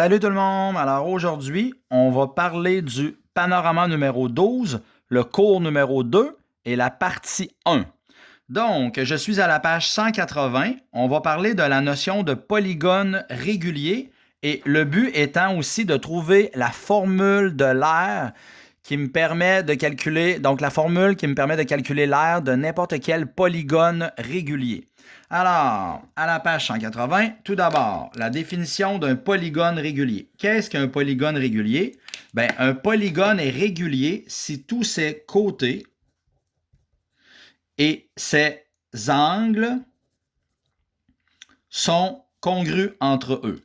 Salut tout le monde! Alors aujourd'hui, on va parler du panorama numéro 12, le cours numéro 2 et la partie 1. Donc, je suis à la page 180. On va parler de la notion de polygone régulier et le but étant aussi de trouver la formule de l'aire qui me permet de calculer, donc la formule qui me permet de calculer l'aire de n'importe quel polygone régulier. Alors, à la page 180, tout d'abord, la définition d'un polygone régulier. Qu'est-ce qu'un polygone régulier? Bien, un polygone est régulier si tous ses côtés et ses angles sont congrus entre eux.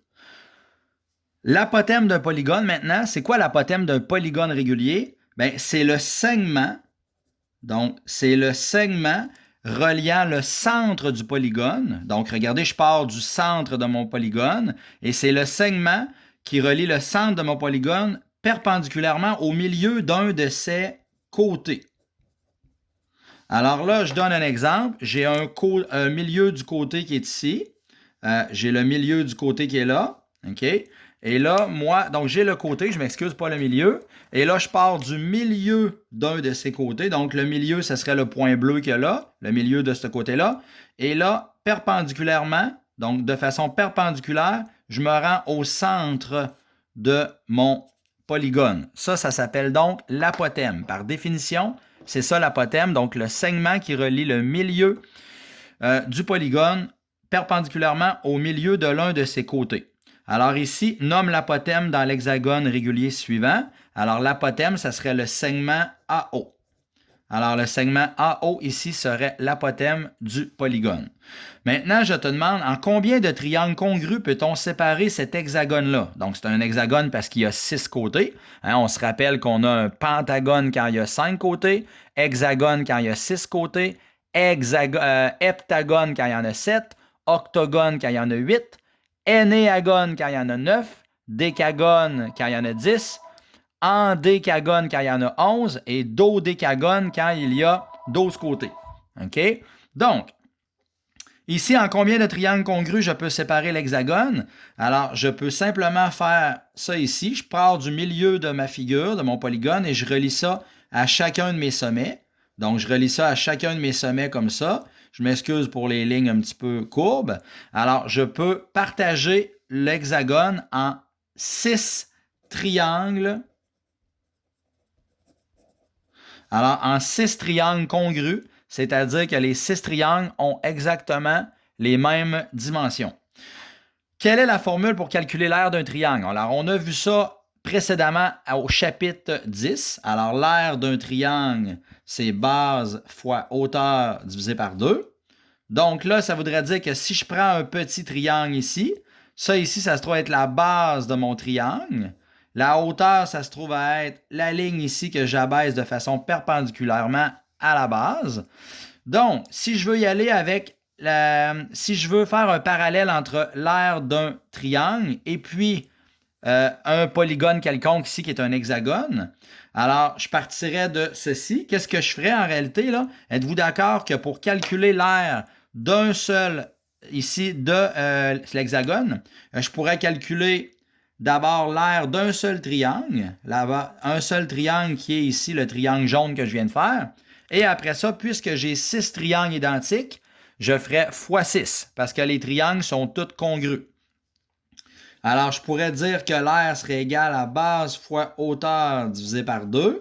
L'apothème d'un polygone, maintenant, c'est quoi l'apothème d'un polygone régulier? Bien, c'est le segment, donc c'est le segment reliant le centre du polygone. Donc, regardez, je pars du centre de mon polygone et c'est le segment qui relie le centre de mon polygone perpendiculairement au milieu d'un de ses côtés. Alors là, je donne un exemple. J'ai un milieu du côté qui est ici. J'ai le milieu du côté qui est là. OK? Et là, moi, donc j'ai le côté, je m'excuse, pas le milieu. Et là, je pars du milieu d'un de ces côtés. Donc, le milieu, ce serait le point bleu qu'il y a là, le milieu de ce côté-là. Et là, perpendiculairement, donc de façon perpendiculaire, je me rends au centre de mon polygone. Ça s'appelle donc l'apothème. Par définition, c'est ça l'apothème, donc le segment qui relie le milieu du polygone perpendiculairement au milieu de l'un de ses côtés. Alors ici, nomme l'apothème dans l'hexagone régulier suivant. Alors l'apothème, ça serait le segment AO. Alors le segment AO ici serait l'apothème du polygone. Maintenant, je te demande en combien de triangles congrus peut-on séparer cet hexagone-là? Donc c'est un hexagone parce qu'il y a 6 côtés. Hein, on se rappelle qu'on a un pentagone quand il y a 5 côtés, hexagone quand il y a 6 côtés, heptagone quand il y en a 7, octogone quand il y en a 8, énéagone quand il y en a 9, décagone quand il y en a 10, endécagone quand il y en a 11 et dodécagone quand il y a 12 côtés. OK? Donc, ici, en combien de triangles congrus je peux séparer l'hexagone? Alors, je peux simplement faire ça ici. Je pars du milieu de ma figure, de mon polygone, et je relie ça à chacun de mes sommets. Donc, je relie ça à chacun de mes sommets comme ça. Je m'excuse pour les lignes un petit peu courbes. Alors, je peux partager l'hexagone en 6 triangles. Alors, en 6 triangles congrus, c'est-à-dire que les 6 triangles ont exactement les mêmes dimensions. Quelle est la formule pour calculer l'aire d'un triangle? Alors, on a vu ça précédemment au chapitre 10. Alors, l'aire d'un triangle, c'est base fois hauteur divisé par 2. Donc là, ça voudrait dire que si je prends un petit triangle ici, ça ici, ça se trouve être la base de mon triangle. La hauteur, ça se trouve à être la ligne ici que j'abaisse de façon perpendiculairement à la base. Donc, si je veux y aller avec si je veux faire un parallèle entre l'aire d'un triangle et puis un polygone quelconque ici qui est un hexagone, alors je partirais de ceci. Qu'est-ce que je ferais en réalité là? Êtes-vous d'accord que pour calculer l'aire d'un seul ici de l'hexagone, je pourrais calculer d'abord l'aire d'un seul triangle, là-bas, un seul triangle qui est ici le triangle jaune que je viens de faire. Et après ça, puisque j'ai 6 triangles identiques, je ferai x6 parce que les triangles sont tous congrus. Alors, je pourrais dire que l'aire serait égal à base fois hauteur divisé par 2.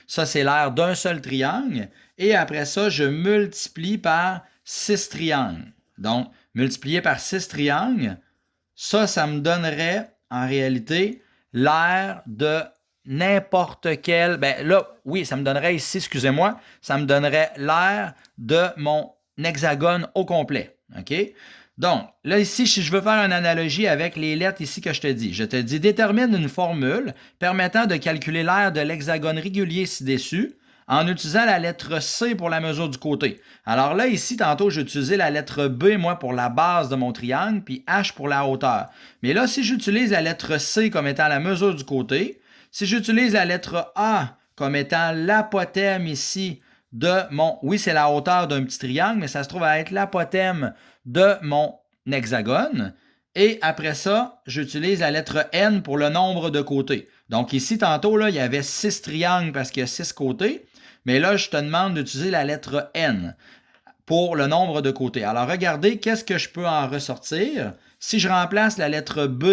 Ça, c'est l'aire d'un seul triangle. Et après ça, je multiplie par 6 triangles. Donc, multiplié par 6 triangles, ça me donnerait en réalité l'aire de n'importe quel... Ben là, oui, ça me donnerait ici, excusez-moi, ça me donnerait l'aire de mon hexagone au complet. OK? Donc, là, ici, si je veux faire une analogie avec les lettres ici que je te dis détermine une formule permettant de calculer l'aire de l'hexagone régulier ci-dessus en utilisant la lettre C pour la mesure du côté. Alors là, ici, tantôt, j'ai utilisé la lettre B, moi, pour la base de mon triangle, puis H pour la hauteur. Mais là, si j'utilise la lettre C comme étant la mesure du côté, si j'utilise la lettre A comme étant l'apothème ici de mon... Oui, c'est la hauteur d'un petit triangle, mais ça se trouve à être l'apothème de mon hexagone. Et après ça, j'utilise la lettre N pour le nombre de côtés. Donc ici, tantôt, là, il y avait 6 triangles parce qu'il y a 6 côtés. Mais là, je te demande d'utiliser la lettre N pour le nombre de côtés. Alors, regardez, qu'est-ce que je peux en ressortir? Si je remplace la lettre B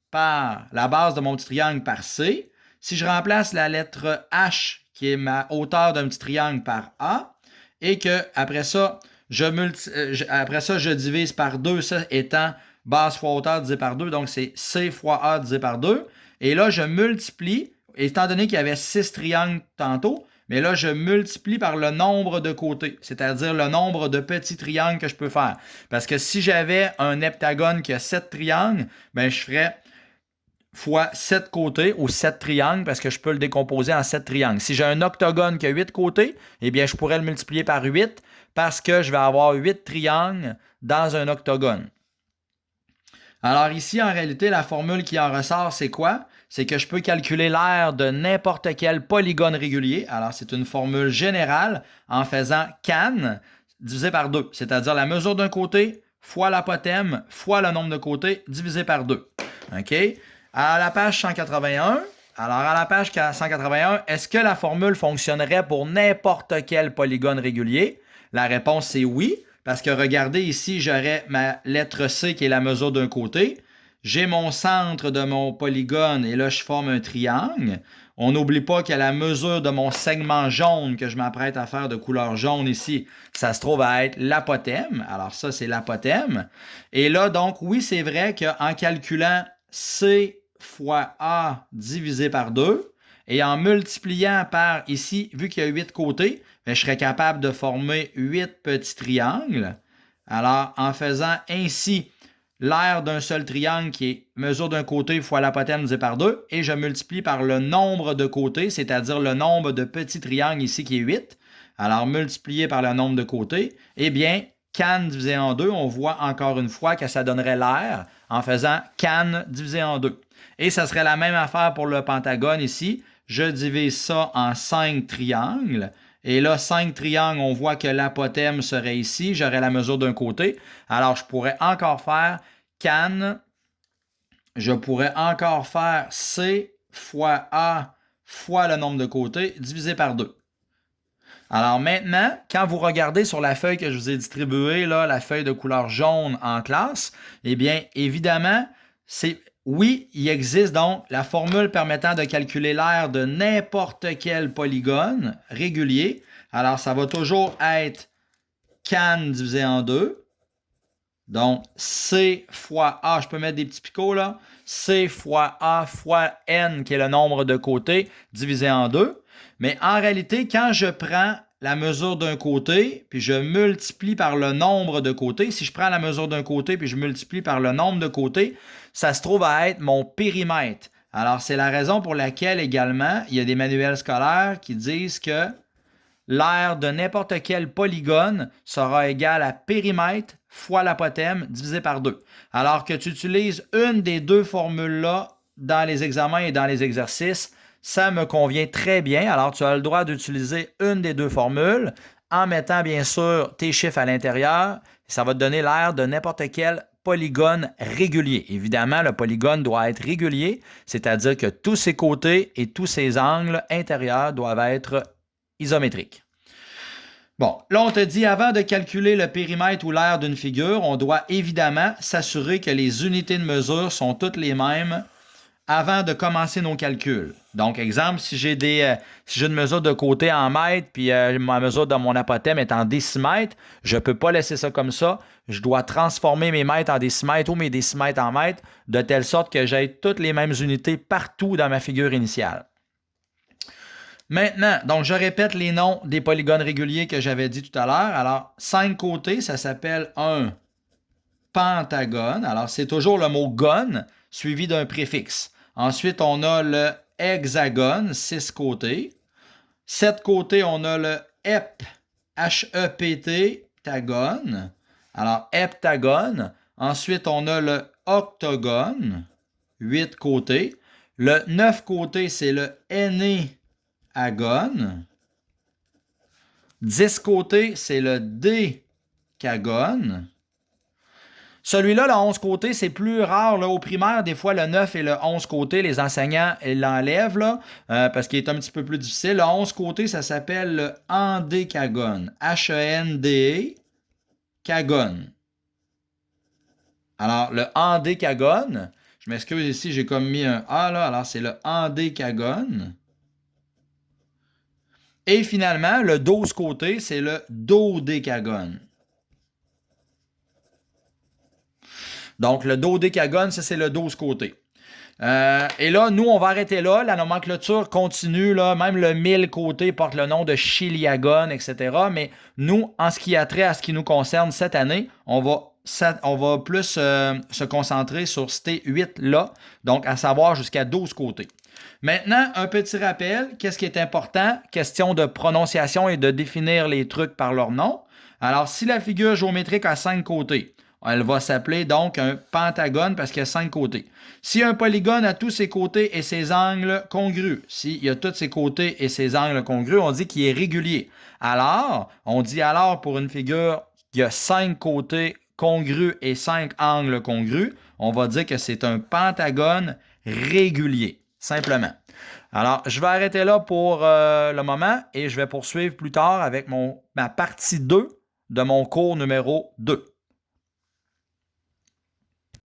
par la base de mon petit triangle par C, si je remplace la lettre H, qui est ma hauteur d'un petit triangle, par A, et que après ça, je divise par 2, ça étant base fois hauteur divisé par 2, donc c'est C fois A divisé par 2. Et là, je multiplie, étant donné qu'il y avait 6 triangles tantôt, mais là, je multiplie par le nombre de côtés, c'est-à-dire le nombre de petits triangles que je peux faire. Parce que si j'avais un heptagone qui a 7 triangles, ben je ferais fois 7 côtés ou 7 triangles parce que je peux le décomposer en 7 triangles. Si j'ai un octogone qui a 8 côtés, eh bien, je pourrais le multiplier par 8 parce que je vais avoir 8 triangles dans un octogone. Alors ici, en réalité, la formule qui en ressort, c'est quoi? C'est que je peux calculer l'aire de n'importe quel polygone régulier. Alors, c'est une formule générale en faisant can divisé par 2, c'est-à-dire la mesure d'un côté fois l'apothème fois le nombre de côtés divisé par 2. OK? À la page 181, alors à la page 181, est-ce que la formule fonctionnerait pour n'importe quel polygone régulier? La réponse, c'est oui. Parce que regardez ici, j'aurais ma lettre C qui est la mesure d'un côté. J'ai mon centre de mon polygone et là, je forme un triangle. On n'oublie pas qu'à la mesure de mon segment jaune que je m'apprête à faire de couleur jaune ici, ça se trouve à être l'apothème. Alors ça, c'est l'apothème. Et là, donc, oui, c'est vrai qu'en calculant C fois A divisé par 2 et en multipliant par ici, vu qu'il y a 8 côtés, je serais capable de former 8 petits triangles. Alors, en faisant ainsi l'aire d'un seul triangle qui est mesure d'un côté fois l'apothème divisé par 2, et je multiplie par le nombre de côtés, c'est-à-dire le nombre de petits triangles ici qui est 8. Alors, multiplié par le nombre de côtés, eh bien, can divisé en 2, on voit encore une fois que ça donnerait l'aire en faisant can divisé en 2. Et ça serait la même affaire pour le pentagone ici. Je divise ça en 5 triangles. Et là, 5 triangles, on voit que l'apothème serait ici. J'aurais la mesure d'un côté. Alors, je pourrais encore faire can. Je pourrais encore faire C fois A fois le nombre de côtés divisé par 2. Alors maintenant, quand vous regardez sur la feuille que je vous ai distribuée, là, la feuille de couleur jaune en classe, eh bien, évidemment, oui, il existe donc la formule permettant de calculer l'aire de n'importe quel polygone régulier. Alors, ça va toujours être can divisé en 2. Donc, C fois A, je peux mettre des petits picots là. C fois A fois N, qui est le nombre de côtés, divisé en 2. Mais en réalité, quand je prends la mesure d'un côté, puis je multiplie par le nombre de côtés, si je prends la mesure d'un côté, puis je multiplie par le nombre de côtés, ça se trouve à être mon périmètre. Alors, c'est la raison pour laquelle également, il y a des manuels scolaires qui disent que l'aire de n'importe quel polygone sera égal à périmètre fois l'apothème divisé par 2. Alors que tu utilises une des deux formules-là dans les examens et dans les exercices, ça me convient très bien. Alors, tu as le droit d'utiliser une des deux formules en mettant, bien sûr, tes chiffres à l'intérieur. Ça va te donner l'aire de n'importe quel polygone régulier. Évidemment, le polygone doit être régulier, c'est-à-dire que tous ses côtés et tous ses angles intérieurs doivent être isométriques. Bon, là, on te dit, avant de calculer le périmètre ou l'aire d'une figure, on doit évidemment s'assurer que les unités de mesure sont toutes les mêmes avant de commencer nos calculs. Donc, exemple, si j'ai une mesure de côté en mètres, puis ma mesure de mon apothème est en décimètres, je ne peux pas laisser ça comme ça. Je dois transformer mes mètres en décimètres ou mes décimètres en mètres, de telle sorte que j'ai toutes les mêmes unités partout dans ma figure initiale. Maintenant, donc je répète les noms des polygones réguliers que j'avais dit tout à l'heure. Alors, 5 côtés, ça s'appelle un pentagone. Alors, c'est toujours le mot gone suivi d'un préfixe. Ensuite, on a le hexagone, 6 côtés. 7 côtés, on a le heptagone. Alors, heptagone. Ensuite, on a le octogone, 8 côtés. Le 9 côtés, c'est le agone. 10 côtés, c'est le décagone. Celui-là, le 11 côtés, c'est plus rare là, au primaire. Des fois, le 9 et le 11 côtés, les enseignants l'enlèvent là, parce qu'il est un petit peu plus difficile. Le 11 côtés, ça s'appelle le endécagone. H-E-N-D-E, cagone. Alors, le endécagone, je m'excuse ici, j'ai comme mis un A là, alors c'est le endécagone. Et finalement, le 12 côtés, c'est le dodécagone. Donc, le dodécagone, ça, c'est le 12 côtés. Et là, nous, on va arrêter là. La nomenclature continue, là. Même le 1000 côtés porte le nom de chiliagone, etc. Mais nous, en ce qui a trait à ce qui nous concerne cette année, on va plus se concentrer sur ces 8-là, donc à savoir jusqu'à 12 côtés. Maintenant, un petit rappel, qu'est-ce qui est important? Question de prononciation et de définir les trucs par leur nom. Alors, si la figure géométrique a 5 côtés, elle va s'appeler donc un pentagone parce qu'il y a 5 côtés. Si un polygone a tous ses côtés et ses angles congrus, s'il y a tous ses côtés et ses angles congrus, on dit qu'il est régulier. Alors, on dit alors pour une figure qui a 5 côtés congrus et 5 angles congrus, on va dire que c'est un pentagone régulier, simplement. Alors, je vais arrêter là pour le moment et je vais poursuivre plus tard avec ma partie 2 de mon cours numéro 2.